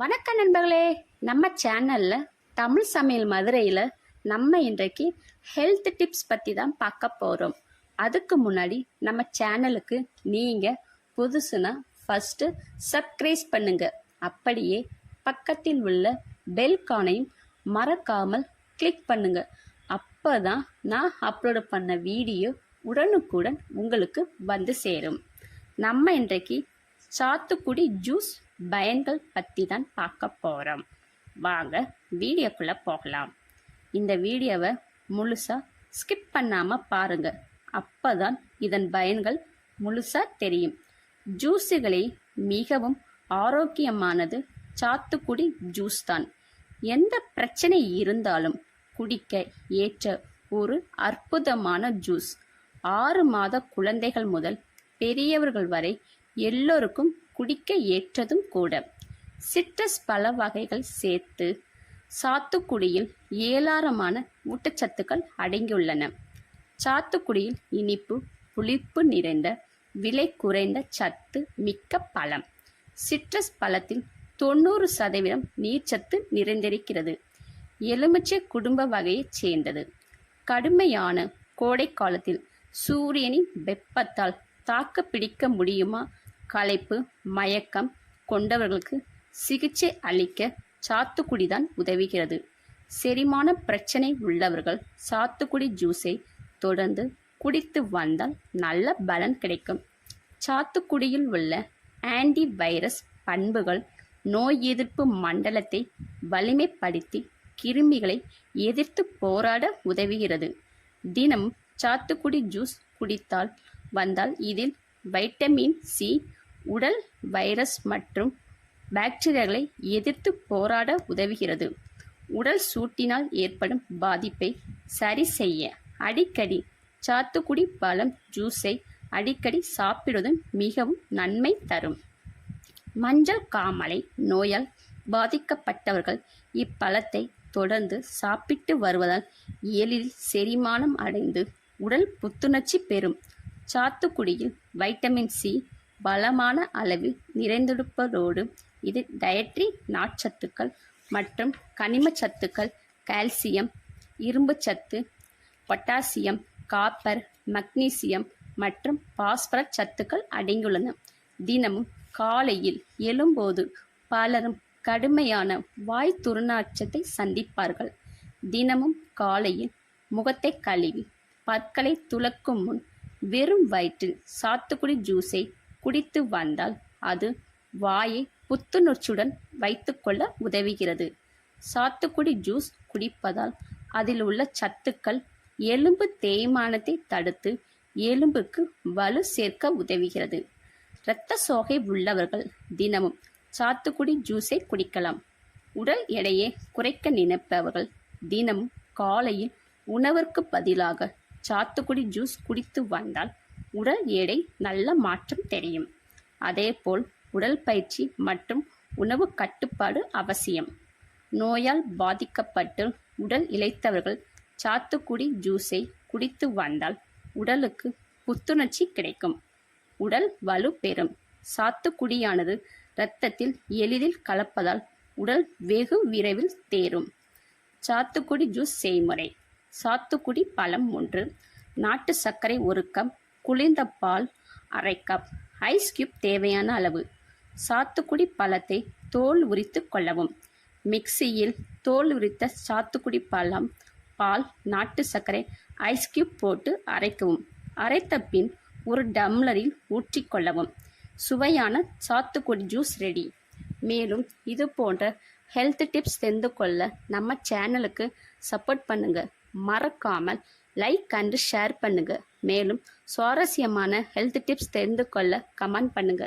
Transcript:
வணக்கம் நண்பர்களே, நம்ம சேனல்ல தமிழ் சமையல் மதுரையில் நம்ம இன்றைக்கு ஹெல்த் டிப்ஸ் பற்றி தான் பார்க்க போகிறோம். அதுக்கு முன்னாடி நம்ம சேனலுக்கு நீங்கள் புதுசுனா ஃபஸ்ட்டு சப்ஸ்கிரைப் பண்ணுங்க. அப்படியே பக்கத்தில் உள்ள பெல் கானையும் மறக்காமல் கிளிக் பண்ணுங்க. அப்போ தான் நான் அப்லோடு பண்ண வீடியோ உடனுக்குடன் உங்களுக்கு வந்து சேரும். நம்ம இன்றைக்கு சாத்துக்குடி ஜூஸ் பயன்கள் பற்றி தான் பார்க்க போகிறோம். வாங்க வீடியோக்குள்ளே போகலாம். இந்த வீடியோவை முழுசாக ஸ்கிப் பண்ணாமல் பாருங்கள். அப்போ தான் இதன் பயன்கள் முழுசாக தெரியும். ஜூஸுகளே மிகவும் ஆரோக்கியமானது சாத்துக்குடி ஜூஸ் தான். எந்த பிரச்சனை இருந்தாலும் குடிக்க ஏற்ற ஒரு அற்புதமான ஜூஸ். 6 மாத குழந்தைகள் முதல் பெரியவர்கள் வரை எல்லோருக்கும் குடிக்க ஏற்றதும் கூட. சிட்ரஸ் பல வகைகள் சேர்த்து சாத்துக்குடியில் ஏராளமான ஊட்டச்சத்துக்கள் அடங்கியுள்ளன. சாத்துக்குடியில் இனிப்பு, புளிப்பு நிறைந்த, விலை குறைந்த, சத்து மிக்க பழம். சிட்ரஸ் பழத்தில் 90% நீர்ச்சத்து நிறைந்திருக்கிறது. எலுமிச்சை குடும்ப வகையைச் சேர்ந்தது. கடுமையான கோடை காலத்தில் சூரியனின் வெப்பத்தால் தாக்கு பிடிக்க முடியுமா? களைப்பு, மயக்கம் கொண்டவர்களுக்கு சிகிச்சை அளிக்க சாத்துக்குடி தான் உதவுகிறது. செரிமான பிரச்சனை உள்ளவர்கள் சாத்துக்குடி ஜூஸை தொடர்ந்து குடித்து வந்தால் நல்ல பலன் கிடைக்கும். சாத்துக்குடியில் உள்ள ஆன்டி வைரஸ் பண்புகள் நோய் எதிர்ப்பு மண்டலத்தை வலிமைப்படுத்தி கிருமிகளை எதிர்த்து போராட உதவுகிறது. தினமும் சாத்துக்குடி ஜூஸ் குடித்தால் வந்தால் இதில் வைட்டமின் சி உடல் வைரஸ் மற்றும் பாக்டீரியாக்களை எதிர்த்து போராட உதவுகிறது. உடல் சூட்டினால் ஏற்படும் பாதிப்பை சரி செய்ய அடிக்கடி சாத்துக்குடி பழம் ஜூஸை அடிக்கடி சாப்பிடுவது மிகவும் நன்மை தரும். மஞ்சள் காமாலை நோயால் பாதிக்கப்பட்டவர்கள் இப்பழத்தை தொடர்ந்து சாப்பிட்டு வருவதால் எளிதில் செரிமானம் அடைந்து உடல் புத்துணர்ச்சி பெறும். சாத்துக்குடியில் வைட்டமின் சி பலமான அளவில் நிறைந்திருப்பதோடு இது டயட்ரி நார்ச்சத்துக்கள் மற்றும் கனிம சத்துக்கள், கால்சியம், இரும்பு சத்து, பொட்டாசியம், காப்பர், மக்னீசியம் மற்றும் பாஸ்பரஸ் சத்துக்கள் அடங்கியுள்ளன. தினமும் காலையில் எழும்போது பலரும் கடுமையான வாய் துர்நாற்றத்தை சந்திப்பார்கள். தினமும் காலையில் முகத்தை கழுவி பற்களை துலக்கும் முன் வெறும் வயிற்றில் சாத்துக்குடி ஜூஸை குடித்து வந்தால் அது வாயை புத்துணர்ச்சியுடன் வைத்துக்கொள்ள உதவுகிறது. சாத்துக்குடி ஜூஸ் குடிப்பதால் அதில் உள்ள சத்துக்கள் எலும்பு தேய்மானத்தை தடுத்து எலும்புக்கு வலு சேர்க்க உதவுகிறது. இரத்த சோகை உள்ளவர்கள் தினமும் சாத்துக்குடி ஜூஸை குடிக்கலாம். உடல் எடையை குறைக்க நினைப்பவர்கள் தினமும் காலையில் உணவிற்கு பதிலாக சாத்துக்குடி ஜூஸ் குடித்து வந்தால் உடல் எடை நல்ல மாற்றம் தெரியும். அதேபோல் உடல் பயிற்சி மற்றும் உணவு கட்டுப்பாடு அவசியம். நோயால் பாதிக்கப்பட்டு உடல் இளைத்தவர்கள் சாத்துக்குடி ஜூஸை குடித்து வந்தால் உடலுக்கு புத்துணர்ச்சி கிடைக்கும். உடல் வலு பெறும். சாத்துக்குடியானது இரத்தத்தில் எளிதில் கலப்பதால் உடல் வெகு விரைவில் தேரும். சாத்துக்குடி ஜூஸ் செய்முறை: சாத்துக்குடி பழம் 1, நாட்டு சர்க்கரை 1 கப், குளிர்ந்த பால் 1/2 கப், ஐஸ் கியூப் தேவையான அளவு. சாத்துக்குடி பழத்தை தோல் உரித்து கொள்ளவும். மிக்சியில் தோல் உரித்த சாத்துக்குடி பழம், பால், நாட்டு சர்க்கரை, ஐஸ் கியூப் போட்டு அரைக்கவும். அரைத்த பின் ஒரு டம்ளரில் ஊற்றிக்கொள்ளவும். சுவையான சாத்துக்குடி ஜூஸ் ரெடி. மேலும் இது போன்ற ஹெல்த் டிப்ஸ் தெரிந்து கொள்ள நம்ம சேனலுக்கு சப்போர்ட் பண்ணுங்க. மறக்காமல் லைக் அண்ட் ஷேர் பண்ணுங்க. மேலும் சுவாரஸ்யமான ஹெல்த் டிப்ஸ் தெரிந்து கொள்ள கமெண்ட் பண்ணுங்க.